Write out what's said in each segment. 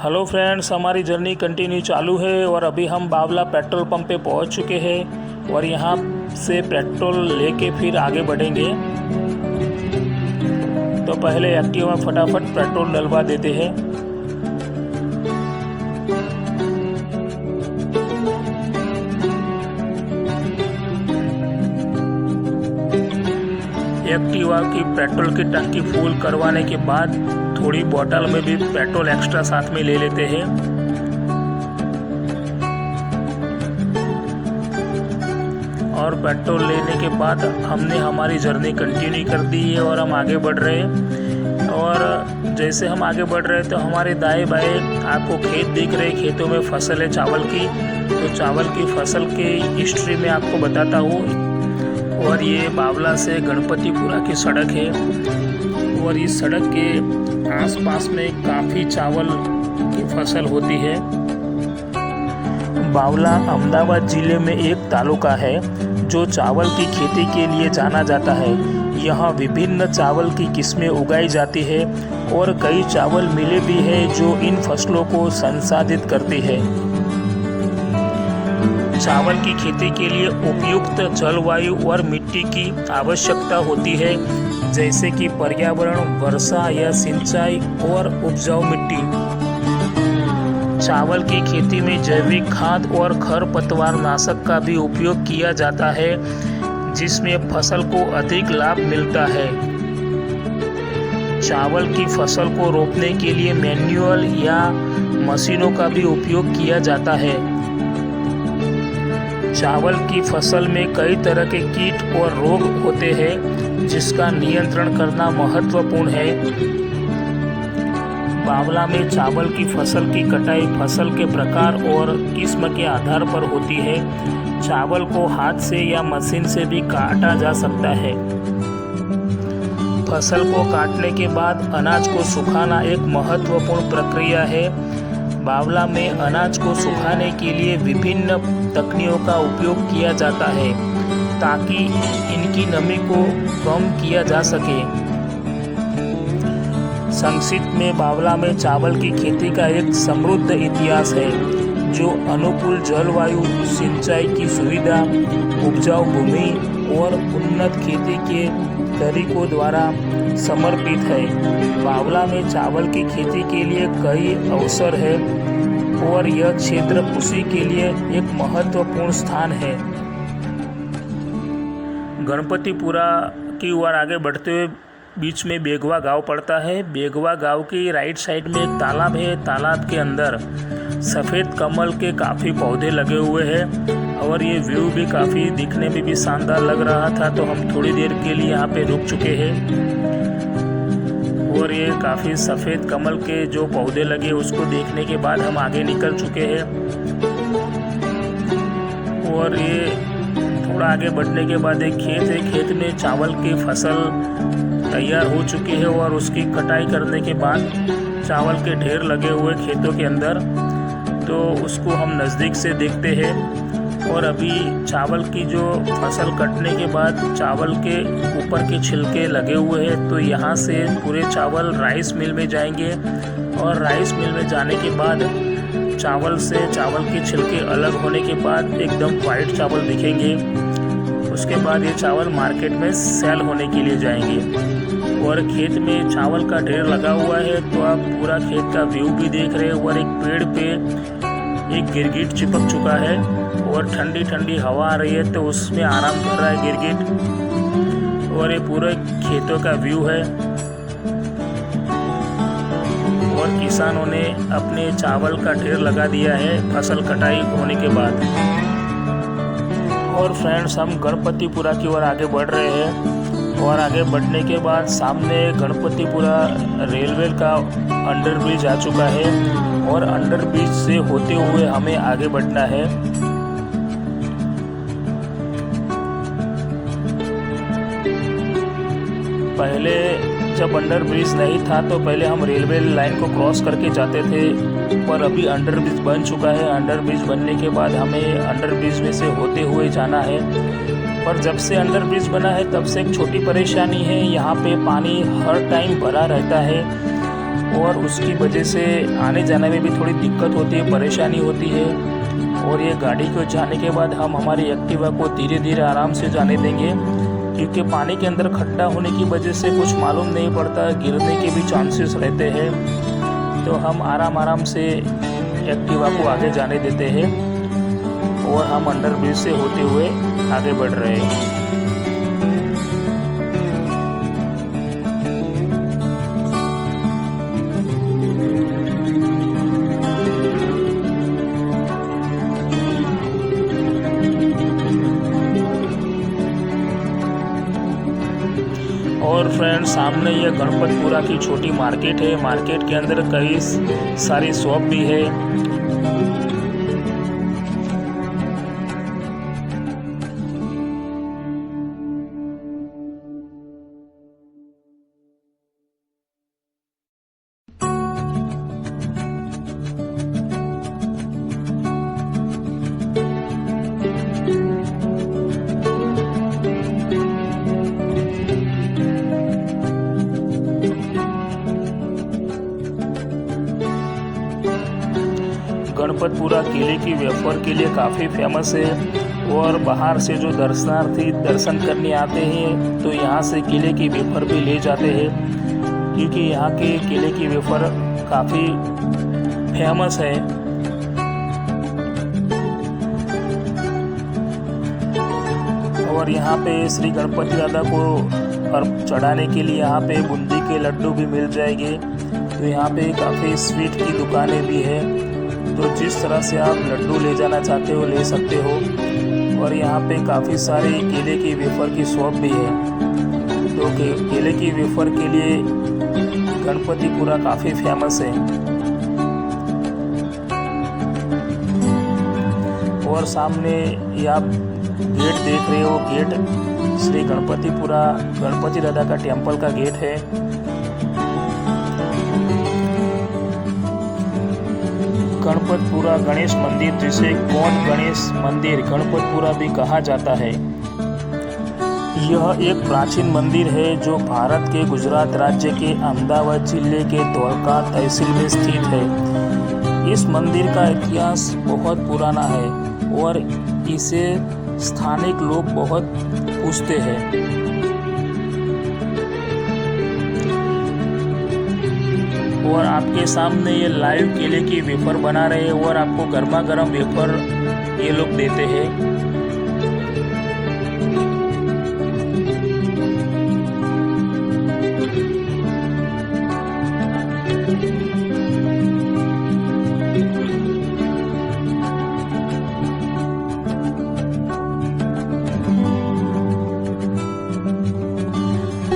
Hello friends, हमारी journey continue चालू है और अभी हम बावला पेट्रोल पंप पे पहुंच चुके हैं और यहां से पेट्रोल लेके फिर आगे बढ़ेंगे। तो पहले एक्टिवा में फटाफट पेट्रोल डलवा देते हैं। एक्टिवा की पेट्रोल की टंकी फुल करवाने के बाद थोड़ी बोतल में भी पेट्रोल एक्स्ट्रा साथ में ले लेते हैं। और पेट्रोल लेने के बाद हमने हमारी जर्नी कंटिन्यू कर दी है और हम आगे बढ़ रहे हैं। और जैसे हम आगे बढ़ रहे हैं तो हमारे दाएं बाएं आपको खेत दिख रहे हैं। खेतों में फसल है चावल की। तो चावल की फसल के हिस्ट्री में आपको बताता हूँ। और ये बावला से गणपतिपुरा की सड़क है और इस सड़क के आसपास में काफ़ी चावल की फसल होती है। बावला अहमदाबाद ज़िले में एक तालुका है जो चावल की खेती के लिए जाना जाता है। यहाँ विभिन्न चावल की किस्में उगाई जाती है और कई चावल मिलें भी हैं जो इन फसलों को संसाधित करती है। चावल की खेती के लिए उपयुक्त जलवायु और मिट्टी की आवश्यकता होती है, जैसे कि पर्यावरण, वर्षा या सिंचाई और उपजाऊ मिट्टी। चावल की खेती में जैविक खाद और खरपतवार नाशक का भी उपयोग किया जाता है, जिसमें फसल को अधिक लाभ मिलता है। चावल की फसल को रोपने के लिए मैन्युअल या मशीनों का भी उपयोग किया जाता है। चावल की फसल में कई तरह के कीट और रोग होते हैं, जिसका नियंत्रण करना महत्वपूर्ण है। बावला में चावल की फसल की कटाई फसल के प्रकार और किस्म के आधार पर होती है। चावल को हाथ से या मशीन से भी काटा जा सकता है। फसल को काटने के बाद अनाज को सुखाना एक महत्वपूर्ण प्रक्रिया है। बावला में अनाज को सुखाने के लिए विभिन्न तकनीकों का उपयोग किया जाता है ताकि इनकी नमी को कम किया जा सके। संक्षिप्त में बावला में चावल की खेती का एक समृद्ध इतिहास है जो अनुकूल जलवायु, सिंचाई की सुविधा, उपजाऊ भूमि और उन्नत खेती के तरीकों द्वारा समर्पित है। बावला में चावल की खेती के लिए कई अवसर है और यह क्षेत्र कृषि के लिए एक महत्वपूर्ण स्थान है। गणपतिपुरा की ओर आगे बढ़ते हुए बीच में बेगवा गांव पड़ता है। बेगवा गांव की राइट साइड में एक तालाब है। तालाब के अंदर सफ़ेद कमल के काफ़ी पौधे लगे हुए हैं और ये व्यू भी काफ़ी दिखने में भी शानदार लग रहा था। तो हम थोड़ी देर के लिए यहाँ पे रुक चुके हैं और ये काफ़ी सफ़ेद कमल के जो पौधे लगे उसको देखने के बाद हम आगे निकल चुके हैं। और ये थोड़ा आगे बढ़ने के बाद एक खेत है। खेत में चावल की फसल तैयार हो चुकी है और उसकी कटाई करने के बाद चावल के ढेर लगे हुए खेतों के अंदर, तो उसको हम नज़दीक से देखते हैं। और अभी चावल की जो फसल कटने के बाद चावल के ऊपर के छिलके लगे हुए हैं, तो यहाँ से पूरे चावल राइस मिल में जाएंगे और राइस मिल में जाने के बाद चावल से चावल के छिलके अलग होने के बाद एकदम वाइट चावल दिखेंगे। उसके बाद ये चावल मार्केट में सेल होने के लिए जाएंगे। और खेत में चावल का ढेर लगा हुआ है, तो आप पूरा खेत का व्यू भी देख रहे हैं। और एक पेड़ पे एक गिरगिट चिपक चुका है और ठंडी ठंडी हवा आ रही है, तो उसमें आराम कर रहा है गिरगिट। और ये पूरे खेतों का व्यू है और किसानों ने अपने चावल का ढेर लगा दिया है फसल कटाई होने के बाद। और फ्रेंड्स, हम गणपतिपुरा की ओर आगे बढ़ रहे हैं और आगे बढ़ने के बाद सामने गणपतिपुरा रेलवे का अंडरब्रिज आ चुका है और अंडरब्रिज से होते हुए हमें आगे बढ़ना है। पहले जब अंडरब्रिज नहीं था तो पहले हम रेलवे लाइन को क्रॉस करके जाते थे, पर अभी अंडरब्रिज बन चुका है। अंडरब्रिज बनने के बाद हमें अंडरब्रिज में से होते हुए जाना है। पर जब से अंडरब्रिज बना है तब से एक छोटी परेशानी है, यहाँ पे पानी हर टाइम भरा रहता है और उसकी वजह से आने जाने में भी थोड़ी दिक्कत होती है, परेशानी होती है। और ये गाड़ी को जाने के बाद हम हमारी एक्टिवा को धीरे धीरे आराम से जाने देंगे, क्योंकि पानी के अंदर खड्डा होने की वजह से कुछ मालूम नहीं पड़ता, गिरने के भी चांसेस रहते हैं। तो हम आराम से एक्टिवा को आगे जाने देते हैं और हम अंडर ब्रिज से होते हुए आगे बढ़ रहे हैं। और फ्रेंड्स, सामने ये गणपतपुरा की छोटी मार्केट है। मार्केट के अंदर कई सारी शॉप भी है। गणपतपुरा किले की वेफर के लिए काफ़ी फेमस है और बाहर से जो दर्शनार्थी दर्शन करने आते हैं तो यहाँ से किले की वेफर भी ले जाते हैं, क्योंकि यहाँ के किले की वेफर काफ़ी फेमस है। और यहाँ पे श्री गणपति दादा को चढ़ाने के लिए यहाँ पे बूंदी के लड्डू भी मिल जाएंगे। तो यहाँ पे काफ़ी स्वीट की दुकानें भी है, तो जिस तरह से आप लड्डू ले जाना चाहते हो ले सकते हो। और यहाँ पे काफ़ी सारे केले की वेफर की शॉप भी है। तो केले की वेफर के लिए गणपतिपुरा काफ़ी फेमस है। और सामने ये आप गेट देख रहे हो, गेट श्री गणपतिपुरा गणपति दादा का टेम्पल का गेट है। गणपतपुरा गणेश मंदिर, जिसे कोंड गणेश मंदिर गणपतपुरा भी कहा जाता है, यह एक प्राचीन मंदिर है जो भारत के गुजरात राज्य के अहमदाबाद जिले के धोलका तहसील में स्थित है। इस मंदिर का इतिहास बहुत पुराना है और इसे स्थानिक लोग बहुत पूजते हैं। और आपके सामने ये लाइव केले की वेफर बना रहे हैं और आपको गर्मा गर्म वेफर ये लोग देते हैं।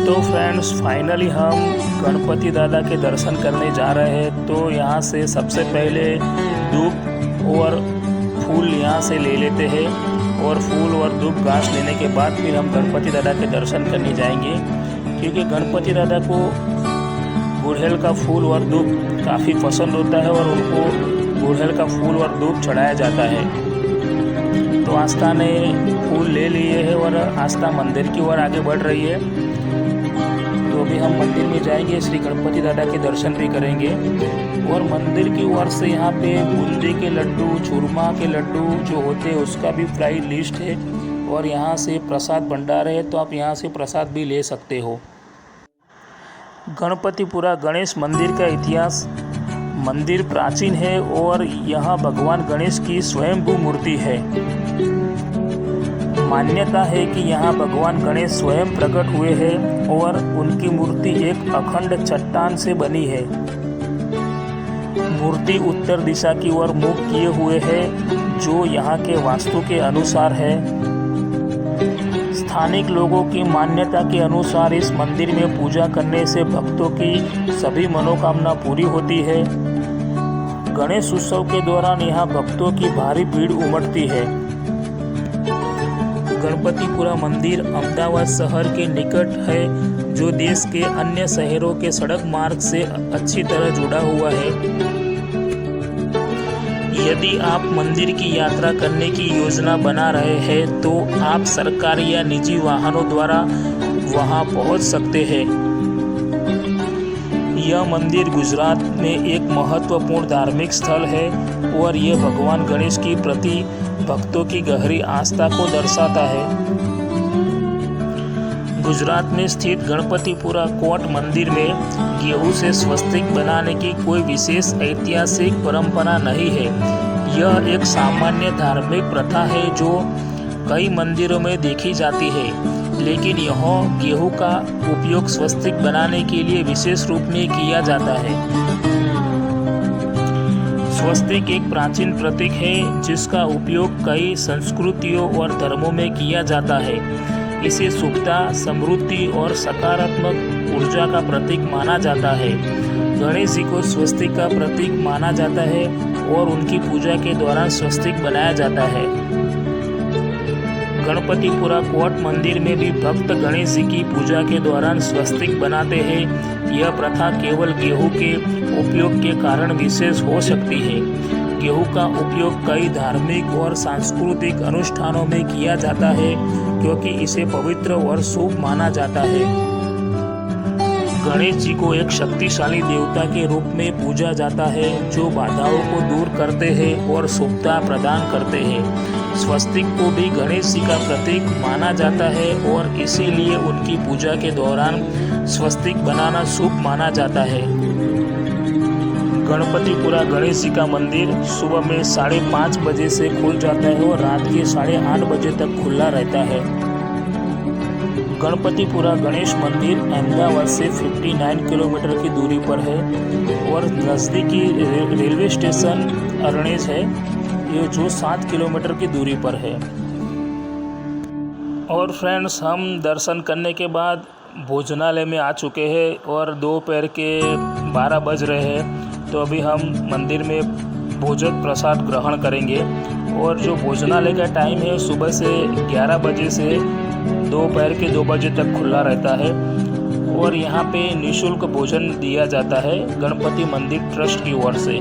तो फ्रेंड्स, फाइनली हम गणपति दादा के दर्शन करने जा रहे हैं। तो यहाँ से सबसे पहले धूप और फूल यहाँ से ले लेते हैं और फूल और धूप घास लेने के बाद फिर हम गणपति दादा के दर्शन करने जाएंगे, क्योंकि गणपति दादा को गुड़हल का फूल और धूप काफ़ी पसंद होता है और उनको गुड़हल का फूल और धूप चढ़ाया जाता है। तो आस्था ने फूल ले लिए हैं और आस्था मंदिर की ओर आगे बढ़ रही है। तो अभी हम मंदिर में जाएंगे, श्री गणपति दादा के दर्शन भी करेंगे। और मंदिर की ओर से यहाँ पे बूंदी के लड्डू, चूरमा के लड्डू जो होते हैं उसका भी प्राइस लिस्ट है और यहाँ से प्रसाद भंडार है, तो आप यहाँ से प्रसाद भी ले सकते हो। गणपतिपुरा गणेश मंदिर का इतिहास, मंदिर प्राचीन है और यहाँ भगवान गणेश की स्वयंभू मूर्ति है। मान्यता है कि यहाँ भगवान गणेश स्वयं प्रकट हुए हैं और उनकी मूर्ति एक अखंड चट्टान से बनी है। मूर्ति उत्तर दिशा की ओर मुख किए हुए है, जो यहाँ के वास्तु के अनुसार है। स्थानिक लोगों की मान्यता के अनुसार इस मंदिर में पूजा करने से भक्तों की सभी मनोकामना पूरी होती है। गणेश उत्सव के दौरान यहाँ भक्तों की भारी भीड़ उमड़ती है। गणपतिपुरा मंदिर अहमदाबाद शहर के निकट है, जो देश के अन्य शहरों के सड़क मार्ग से अच्छी तरह जुड़ा हुआ है। यदि आप मंदिर की यात्रा करने की योजना बना रहे हैं तो आप सरकारी या निजी वाहनों द्वारा वहां पहुंच सकते हैं। यह मंदिर गुजरात में एक महत्वपूर्ण धार्मिक स्थल है और यह भगवान गणेश की प्रति भक्तों की गहरी आस्था को दर्शाता है। गुजरात में स्थित गणपतिपुरा कोट मंदिर में गेहूं से स्वस्तिक बनाने की कोई विशेष ऐतिहासिक परंपरा नहीं है। यह एक सामान्य धार्मिक प्रथा है जो कई मंदिरों में देखी जाती है, लेकिन यहाँ गेहूं का उपयोग स्वस्तिक बनाने के लिए विशेष रूप में किया जाता है। स्वस्तिक एक प्राचीन प्रतीक है जिसका उपयोग कई संस्कृतियों और धर्मों में किया जाता है। इसे शुभता, समृद्धि और सकारात्मक ऊर्जा का प्रतीक माना जाता है। गणेश जी को स्वस्तिक का प्रतीक माना जाता है और उनकी पूजा के दौरान स्वस्तिक बनाया जाता है। गणपतिपुरा कोट मंदिर में भी भक्त गणेश जी की पूजा के दौरान स्वस्तिक बनाते हैं। यह प्रथा केवल गेहूं के उपयोग के कारण विशेष हो सकती है। गेहूं का उपयोग कई धार्मिक और सांस्कृतिक अनुष्ठानों में किया जाता है क्योंकि इसे पवित्र और शुभ माना जाता है। गणेश जी को एक शक्तिशाली देवता के रूप में पूजा जाता है जो बाधाओं को दूर करते हैं और शुभता प्रदान करते हैं। स्वस्तिक को भी गणेश जी का प्रतीक माना जाता है और इसीलिए उनकी पूजा के दौरान स्वस्तिक बनाना शुभ माना जाता है। गणपतिपुरा गणेश जी का मंदिर सुबह में 5:30 बजे से खुल जाता है और रात के 8:30 बजे तक खुला रहता है। गणपतिपुरा गणेश मंदिर अहमदाबाद से 59 किलोमीटर की दूरी पर है और नज़दीकी रेलवे स्टेशन अरणेज है, ये जो 7 किलोमीटर की दूरी पर है। और फ्रेंड्स, हम दर्शन करने के बाद भोजनालय में आ चुके हैं और दोपहर के 12 बज रहे हैं। तो अभी हम मंदिर में भोजन प्रसाद ग्रहण करेंगे और जो भोजनालय का टाइम है सुबह से 11 बजे से दोपहर के 2 बजे तक खुला रहता है और यहाँ पे निःशुल्क भोजन दिया जाता है गणपति मंदिर ट्रस्ट की ओर से।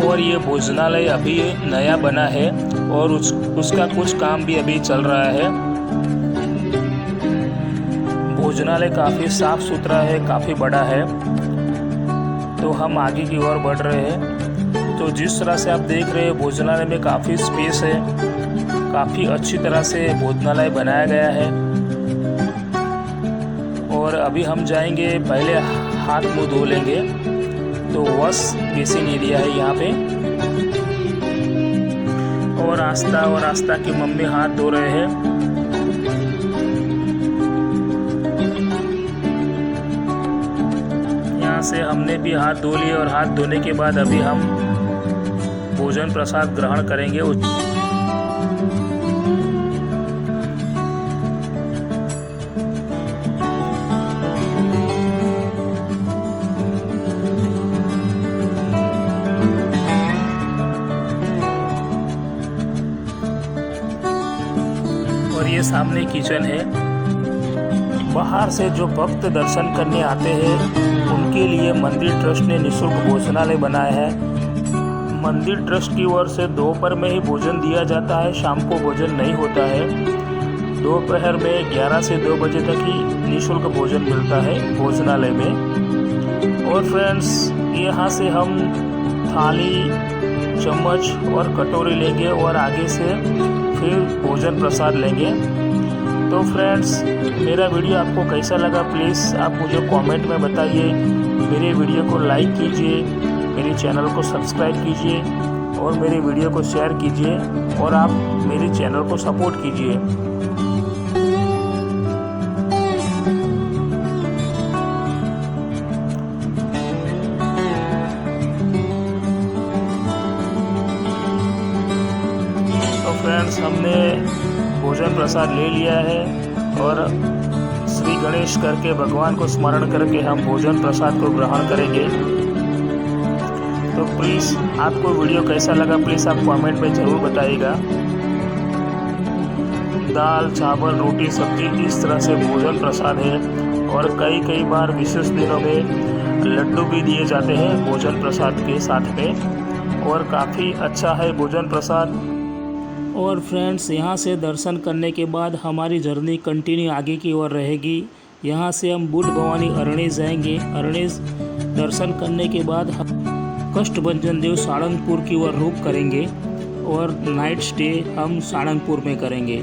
और ये भोजनालय अभी नया बना है और उसका कुछ काम भी अभी चल रहा है। भोजनालय काफ़ी साफ सुथरा है, काफ़ी बड़ा है। तो हम आगे की ओर बढ़ रहे हैं। तो जिस तरह से आप देख रहे हैं भोजनालय में काफ़ी स्पेस है, काफ़ी अच्छी तरह से भोजनालय बनाया गया है। और अभी हम जाएंगे, पहले हाथ मुंह धो लेंगे। तो वॉश बेसिन एरिया है यहाँ पे और आस्था की मम्मी हाथ धो रहे हैं। से हमने भी हाथ धो लिए और हाथ धोने के बाद अभी हम भोजन प्रसाद ग्रहण करेंगे। और ये सामने किचन है। बाहर से जो भक्त दर्शन करने आते हैं उनके लिए मंदिर ट्रस्ट ने निःशुल्क भोजनालय बनाया है। मंदिर ट्रस्ट की ओर से दोपहर में ही भोजन दिया जाता है, शाम को भोजन नहीं होता है। दोपहर में 11 से 2 बजे तक ही निःशुल्क भोजन मिलता है भोजनालय में। और फ्रेंड्स, यहाँ से हम थाली, चम्मच और कटोरी लेंगे और आगे से फिर भोजन प्रसाद लेंगे। तो फ्रेंड्स, मेरा वीडियो आपको कैसा लगा प्लीज़ आप मुझे कमेंट में बताइए। मेरे वीडियो को लाइक कीजिए, मेरे चैनल को सब्सक्राइब कीजिए और मेरे वीडियो को शेयर कीजिए और आप मेरे चैनल को सपोर्ट कीजिए। तो फ्रेंड्स, हमने भोजन प्रसाद ले लिया है और श्री गणेश करके भगवान को स्मरण करके हम भोजन प्रसाद को ग्रहण करेंगे। तो प्लीज़ आपको वीडियो कैसा लगा प्लीज़ आप कमेंट में ज़रूर बताइएगा। दाल, चावल, रोटी, सब्जी इस तरह से भोजन प्रसाद है और कई बार विशेष दिनों में लड्डू भी दिए जाते हैं भोजन प्रसाद के साथ में और काफ़ी अच्छा है भोजन प्रसाद। और फ्रेंड्स, यहाँ से दर्शन करने के बाद हमारी जर्नी कंटिन्यू आगे की ओर रहेगी। यहाँ से हम बुद्ध भवानी अरणेज जाएंगे। अरणेज दर्शन करने के बाद हम कष्टभंजन देव सारंगपुर की ओर रुख करेंगे और नाइट स्टे हम सारंगपुर में करेंगे।